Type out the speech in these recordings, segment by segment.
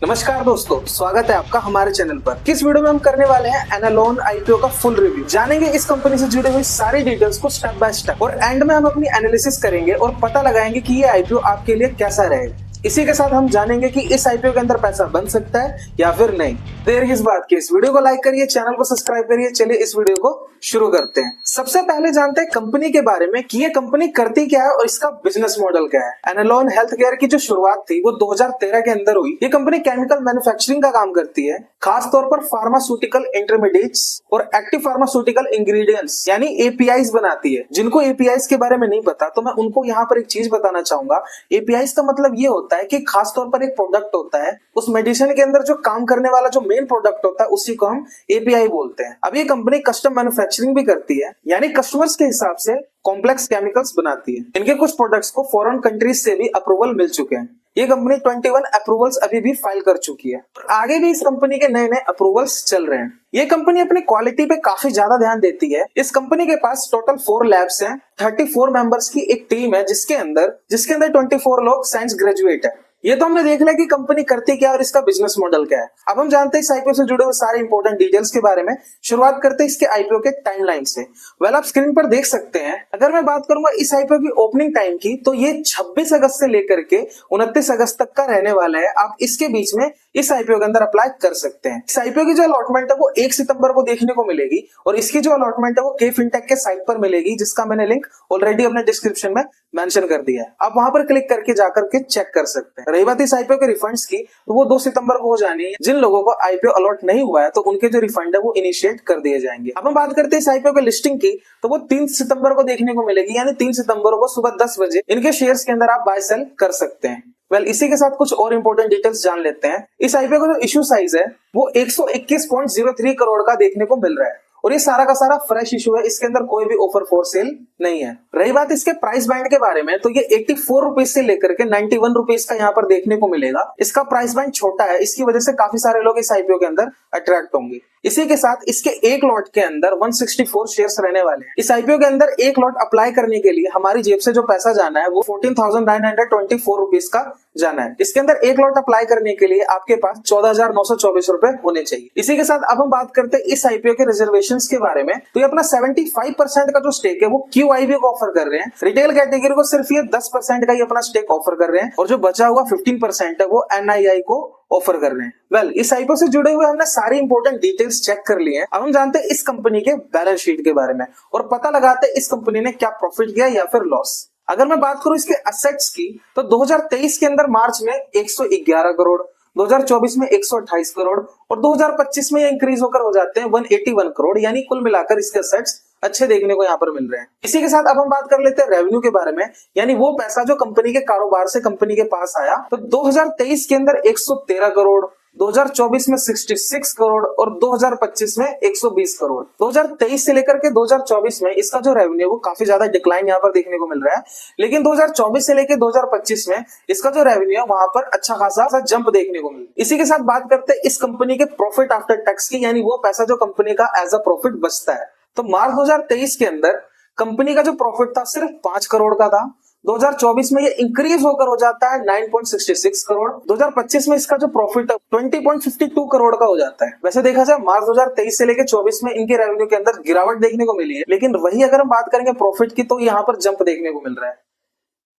नमस्कार दोस्तों, स्वागत है आपका हमारे चैनल पर। किस वीडियो में हम करने वाले हैं एनालॉन आईपीओ का फुल रिव्यू। जानेंगे इस कंपनी से जुड़े हुए सारी डिटेल्स को स्टेप बाय स्टेप और एंड में हम अपनी एनालिसिस करेंगे और पता लगाएंगे कि ये आईपीओ आपके लिए कैसा रहेगा। इसी के साथ हम जानेंगे कि इस आईपीओ के अंदर पैसा बन सकता है या फिर नहीं। देर किस बात की, इस वीडियो को लाइक करिए, चैनल को सब्सक्राइब करिए। चलिए इस वीडियो को शुरू करते हैं। सबसे पहले जानते हैं कंपनी के बारे में कि ये कंपनी करती क्या है और इसका बिजनेस मॉडल क्या है। एनालॉन हेल्थ केयर की जो शुरुआत थी वो 2013 के अंदर हुई। ये कंपनी केमिकल मैन्युफैक्चरिंग का काम करती है, खास तौर पर फार्मास्यूटिकल इंटरमीडिएट्स और एक्टिव फार्मास्यूटिकल इंग्रेडिएंट्स यानी एपीआईज बनाती है। जिनको एपीआईज के बारे में नहीं पता तो मैं उनको यहाँ पर एक चीज बताना चाहूंगा। एपीआईज का मतलब ये होता है कि खास तौर पर एक प्रोडक्ट होता है, उस मेडिसिन के अंदर जो काम करने वाला जो मेन प्रोडक्ट होता है उसी को हम एपीआई बोलते हैं। अब ये कंपनी कस्टम मैन्युफैक्चरिंग भी करती है, यानी कस्टमर्स के हिसाब से कॉम्प्लेक्स केमिकल्स बनाती है। इनके कुछ प्रोडक्ट्स को फॉरेन कंट्रीज से भी अप्रूवल मिल चुके हैं। ये कंपनी 21 अप्रूवल्स अभी भी फाइल कर चुकी है और आगे भी इस कंपनी के नए नए अप्रूवल्स चल रहे हैं। ये कंपनी अपनी क्वालिटी पे काफी ज्यादा ध्यान देती है। इस कंपनी के पास टोटल 4 लैब्स हैं, 34 मेंबर्स की एक टीम है जिसके अंदर 24 लोग साइंस ग्रेजुएट है। ये तो हमने देख लिया कि कंपनी करती क्या और इसका बिजनेस मॉडल क्या है। अब हम जानते हैं इस आईपीओ से जुड़े हुए सारे इंपॉर्टेंट डिटेल्स के बारे में। शुरुआत करते हैं इसके आईपीओ के टाइमलाइन से। आप स्क्रीन पर देख सकते हैं। अगर मैं बात करूंगा इस आईपीओ की ओपनिंग टाइम की तो ये 26 अगस्त से लेकर के 29 अगस्त तक का रहने वाला है। आप इसके बीच में इस आईपीओ के अंदर अप्लाई कर सकते हैं। इस आईपीओ की जो अलॉटमेंट है वो 1 सितंबर को देखने को मिलेगी और इसकी जो अलॉटमेंट है वो के फिनटेक के साइट पर मिलेगी, जिसका मैंने लिंक ऑलरेडी अपने डिस्क्रिप्शन में मेंशन कर दिया है। आप वहां पर क्लिक करके जाकर के चेक कर सकते हैं। रही बात इस आईपीओ के रिफंड्स की तो वो 2 सितंबर को हो जानी है। जिन लोगों को आईपीओ अलॉट नहीं हुआ है तो उनके जो रिफंड है वो इनिशिएट कर दिए जाएंगे। अब हम बात करते हैं इस आईपीओ के लिस्टिंग की तो वो 3 सितंबर को देखने को मिलेगी, यानी 3 सितंबर को सुबह 10 बजे इनके शेयर्स के अंदर आप बाय सेल कर सकते हैं। इसी के साथ कुछ और इंपॉर्टेंट डिटेल्स जान लेते हैं। इस आईपीओ का जो इश्यू साइज है वो 121.03 करोड़ का देखने को मिल रहा है और ये सारा का सारा फ्रेश इशू है। इसके अंदर कोई भी ऑफर फॉर सेल नहीं है। रही बात इसके प्राइस बैंड के बारे में तो ये 84 रुपीज से लेकर के 91 रुपीज का यहाँ पर देखने को मिलेगा। इसका प्राइस बैंड छोटा है, इसकी वजह से काफी सारे लोग इस आईपीओ के अंदर अट्रैक्ट होंगे। इसी के साथ इसके एक लॉट के अंदर 164 शेयर्स रहने वाले हैं। इस आईपीओ के अंदर एक लॉट अप्लाई करने के लिए हमारी जेब से जो पैसा जाना है वो 14,924 रुपीज का जाना है। इसके अंदर एक लॉट अप्लाई करने के लिए आपके पास 14,924 रुपए होने चाहिए। इसी के साथ अब हम बात करते हैं इस आईपीओ के रिजर्वेशंस के बारे में। तो ये अपना 75% का जो स्टेक है वो क्यूआईबी को ऑफर कर रहे हैं। रिटेल कैटेगरी को सिर्फ ये 10% का ही अपना स्टेक ऑफर कर रहे हैं और जो बचा हुआ 15% है वो एनआईआई को ऑफर कर रहे हैं। इस आईपीओ से जुड़े हुए हमने सारी इंपॉर्टेंट डिटेल्स चेक कर लिए हैं। अब हम जानते हैं इस कंपनी के बैलेंस शीट के बारे में और पता लगाते हैं इस कंपनी ने क्या प्रॉफिट किया या फिर लॉस। अगर मैं बात करूं इसके असेट्स की तो 2023 के अंदर मार्च में 111 करोड़, 2024 में 128 करोड़ और 2025 में ये इंक्रीज होकर हो जाते हैं 181 करोड़, यानी कुल मिलाकर इसके असेट्स अच्छे देखने को यहाँ पर मिल रहे हैं। इसी के साथ अब हम बात कर लेते हैं रेवेन्यू के बारे में, यानी वो पैसा जो कंपनी के कारोबार से कंपनी के पास आया। तो 2023 के अंदर 113 करोड़, 2024 में 66 करोड़ और 2025 में 120 करोड़। 2023 से लेकर के 2024 में इसका जो रेवेन्यू है वो काफी ज्यादा डिक्लाइन यहाँ पर देखने को मिल रहा है, लेकिन 2024 से लेकर 2025 में इसका जो रेवेन्यू है वहां पर अच्छा खासा जंप देखने को मिल रहा है। इसी के साथ बात करते हैं इस कंपनी के प्रॉफिट आफ्टर टैक्स की, यानी वो पैसा जो कंपनी का एज अ प्रॉफिट बचता है। तो मार्च 2023 के अंदर कंपनी का जो प्रॉफिट था सिर्फ 5 करोड़ का था। 2024 में ये इंक्रीज होकर हो जाता है 9.66 करोड़। 2025 में इसका जो प्रॉफिट है 20.52 करोड़ का हो जाता है। वैसे देखा जाए मार्च 2023 से लेकर 24 में इनके रेवेन्यू के अंदर गिरावट देखने को मिली है, लेकिन वही अगर हम बात करेंगे प्रॉफिट की तो यहाँ पर जंप देखने को मिल रहा है।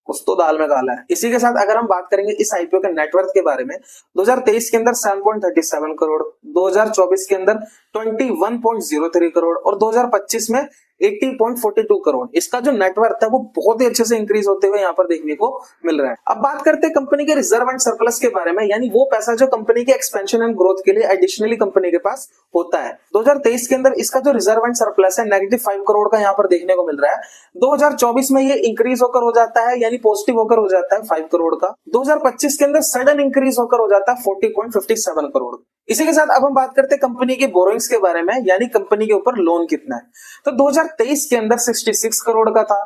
कुछ तो दाल में काला है। इसी के साथ अगर हम बात करेंगे इस आईपीओ के नेटवर्थ के बारे में, 2023 के अंदर 7.37 करोड़, 2024 के अंदर 21.03 करोड़ और 2025 में 80.42 करोड़। इसका जो नेटवर्थ है वो बहुत ही अच्छे से इंक्रीज होते हुए यहाँ पर देखने को मिल रहा है। अब बात करते हैं कंपनी के रिजर्व एंड सरप्लस के बारे में, यानी वो पैसा जो कंपनी के एक्सपेंशन एंड ग्रोथ के लिए एडिशनली कंपनी के पास होता है। 2023 के अंदर इसका जो रिजर्व एंड सरप्लस है -5 करोड़ का यहाँ पर देखने को मिल रहा है। 2024 में ये इंक्रीज होकर हो जाता है, यानी पॉजिटिव होकर हो जाता है 5 करोड़ का। 2025 के अंदर सडन इंक्रीज होकर हो जाता है 40.57 करोड़। इसी के साथ अब हम बात करते हैं कंपनी के बोरोइंग्स के बारे में, यानी कंपनी के ऊपर लोन कितना है। तो 2023 के अंदर 66 करोड़ का था।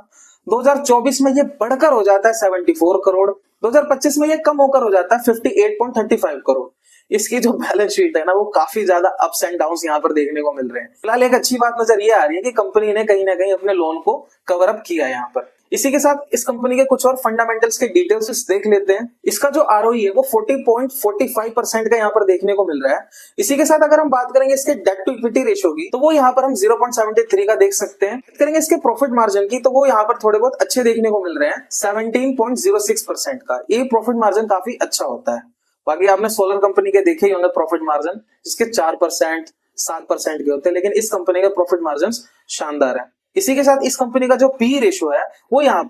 2024 में ये बढ़कर हो जाता है 74 करोड़। 2025 में ये कम होकर हो जाता है 58.35 करोड़। इसकी जो बैलेंस शीट है ना वो काफी ज्यादा अप्स एंड डाउन्स यहाँ पर देखने को मिल रहे हैं। फिलहाल एक अच्छी बात नजर ये आ रही है कि कंपनी ने कहीं ना कहीं अपने लोन को कवर अप किया यहाँ पर। इसी के साथ इस कंपनी के कुछ और फंडामेंटल्स के डिटेल्स देख लेते हैं। इसका जो ROE है वो 40.45% का यहाँ पर देखने को मिल रहा है। इसी के साथ अगर हम बात करेंगे इसके डेट टू इक्विटी रेशियो की, तो वो यहाँ पर हम 0.73 का देख सकते हैं। बात करेंगे इसके प्रॉफिट मार्जिन की, तो वो यहाँ पर थोड़े बहुत अच्छे देखने को मिल रहे हैं, 17.06% का। ये प्रॉफिट मार्जिन काफी अच्छा होता है। बाकी आपने सोलर कंपनी के देखे ही होंगे प्रॉफिट मार्जिन, जिसके 4%, 7% के होते हैं, लेकिन इस कंपनी का प्रॉफिट मार्जिन शानदार है। इसी के साथ इस कंपनी का जो पी रेशियो है वो यहाँ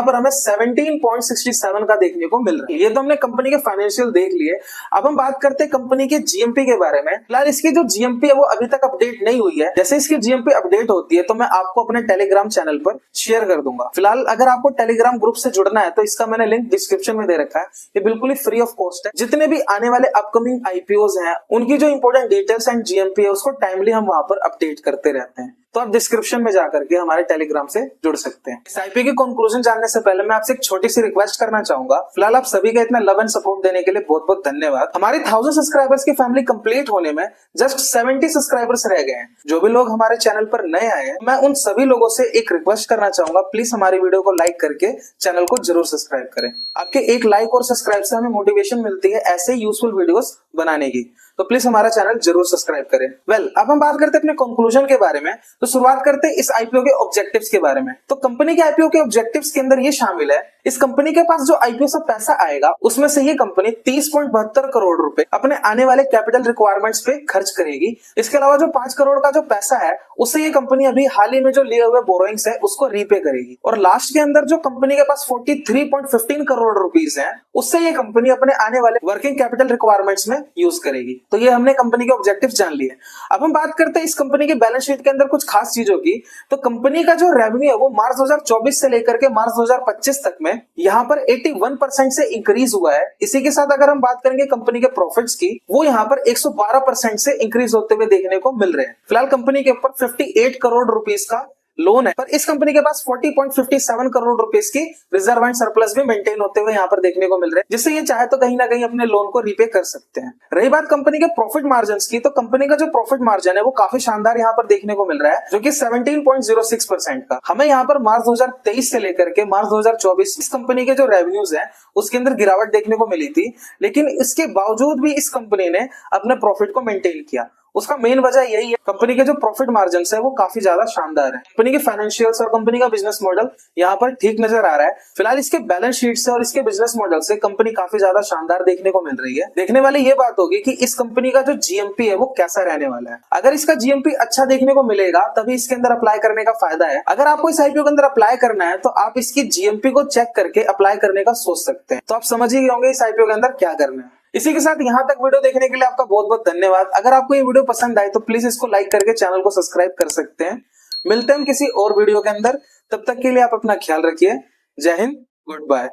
पर हमें 17.67 का देखने को मिल रहा है। ये तो हमने कंपनी के फाइनेंशियल देख लिए। अब हम बात करते हैं कंपनी के जीएमपी के बारे में। फिलहाल इसकी जो जीएमपी है वो अभी तक अपडेट नहीं हुई है। जैसे इसकी जीएमपी अपडेट होती है तो मैं आपको अपने टेलीग्राम चैनल पर शेयर कर दूंगा। फिलहाल अगर आपको टेलीग्राम ग्रुप से जुड़ना है तो इसका मैंने लिंक डिस्क्रिप्शन में दे रखा है। ये बिल्कुल ही फ्री ऑफ कॉस्ट है। जितने भी आने वाले अपकमिंग आईपीओज हैं उनकी जो इंपॉर्टेंट डिटेल्स एंड जीएमपी है उसको टाइमली हम वहां पर अपडेट करते रहते हैं। तो आप डिस्क्रिप्शन में जाकर के हमारे टेलीग्राम से जुड़ सकते हैं। इस आईपीओ की कंक्लूजन जानने से पहले मैं आपसे एक छोटी सी रिक्वेस्ट करना चाहूंगा। फिलहाल आप सभी का इतना लव एंड सपोर्ट देने के लिए बहुत बहुत धन्यवाद। हमारे 1000 सब्सक्राइबर्स की फैमिली कंप्लीट होने में जस्ट 70 सब्सक्राइबर्स रह गए हैं। जो भी लोग हमारे चैनल पर नए आए हैं, मैं उन सभी लोगों से एक रिक्वेस्ट करना चाहूंगा, प्लीज हमारी वीडियो को लाइक करके चैनल को जरूर सब्सक्राइब करें। आपके एक लाइक और सब्सक्राइब से हमें मोटिवेशन मिलती है ऐसे यूजफुल वीडियोस बनाने की। तो प्लीज हमारा चैनल जरूर सब्सक्राइब करें। अब हम बात करते हैं अपने कंक्लूजन के बारे में। तो शुरुआत करते हैं इस आईपीओ के ऑब्जेक्टिव्स के बारे में। तो कंपनी के आईपीओ के ऑब्जेक्टिव्स के अंदर ये शामिल है, इस कंपनी के पास जो आईपीओ से पैसा आएगा उसमें से ये कंपनी 30.72 करोड़ रुपए अपने आने वाले कैपिटल रिक्वायरमेंट्स पे खर्च करेगी। इसके अलावा जो 5 करोड़ का जो पैसा है उससे ये कंपनी अभी हाल ही में जो लिए हुए बोरोइंग्स है उसको रीपे करेगी। और लास्ट के अंदर जो कंपनी के पास 43.15 करोड़ रुपीज है उससे ये कंपनी अपने आने वाले वर्किंग कैपिटल रिक्वायरमेंट्स में यूज करेगी। तो ये हमने कंपनी के ऑब्जेक्टिव जान लिए। अब हम बात करते हैं इस कंपनी के बैलेंस शीट के अंदर कुछ खास चीजों की। तो कंपनी का जो रेवेन्यू है वो मार्च 2024 से लेकर के मार्च 2025 तक में यहाँ पर 81% से इंक्रीज हुआ है। इसी के साथ अगर हम बात करेंगे कंपनी के प्रॉफिट्स की, वो यहाँ पर 112% से इंक्रीज होते हुए देखने को मिल रहे हैं। फिलहाल कंपनी के ऊपर 58 करोड़ रुपीस का लोन है, पर इस कंपनी के पास 40.57 करोड़ रुपीस की रिजर्व एंड सरप्लस भी मेंटेन होते हुए यहाँ पर देखने को मिल रहे हैं, जिससे ये चाहे तो कहीं ना कहीं अपने लोन को रीपे कर सकते हैं। रही बात कंपनी के प्रॉफिट मार्जिन की, तो कंपनी का जो प्रॉफिट मार्जिन है वो काफी शानदार यहाँ पर देखने को मिल रहा है, जो कि 17.06% का। हमें यहाँ पर मार्च 2023 से लेकर के मार्च 2024 इस कंपनी के जो रेवेन्यूज है उसके अंदर गिरावट देखने को मिली थी, लेकिन इसके बावजूद भी इस कंपनी ने अपने प्रॉफिट को मेंटेन किया। उसका मेन वजह यही है, कंपनी के जो प्रॉफिट मार्जिन है वो काफी ज्यादा शानदार है। कंपनी के फाइनेंशियल्स और कंपनी का बिजनेस मॉडल यहाँ पर ठीक नजर आ रहा है। फिलहाल इसके बैलेंस शीट से और इसके बिजनेस मॉडल से कंपनी काफी ज्यादा शानदार देखने को मिल रही है। देखने वाली ये बात होगी कि इस कंपनी का जो जीएमपी है वो कैसा रहने वाला है। अगर इसका जीएमपी अच्छा देखने को मिलेगा तभी इसके अंदर अप्लाई करने का फायदा है। अगर आपको इस आईपीओ के अंदर अप्लाई करना है तो आप इसकी जीएमपी को चेक करके अप्लाई करने का सोच सकते हैं। तो आप समझ ही होंगे इस आईपीओ के अंदर क्या करना है। इसी के साथ यहाँ तक वीडियो देखने के लिए आपका बहुत बहुत धन्यवाद। अगर आपको ये वीडियो पसंद आए तो प्लीज इसको लाइक करके चैनल को सब्सक्राइब कर सकते हैं। मिलते हैं हम किसी और वीडियो के अंदर, तब तक के लिए आप अपना ख्याल रखिए। जय हिंद, गुड बाय।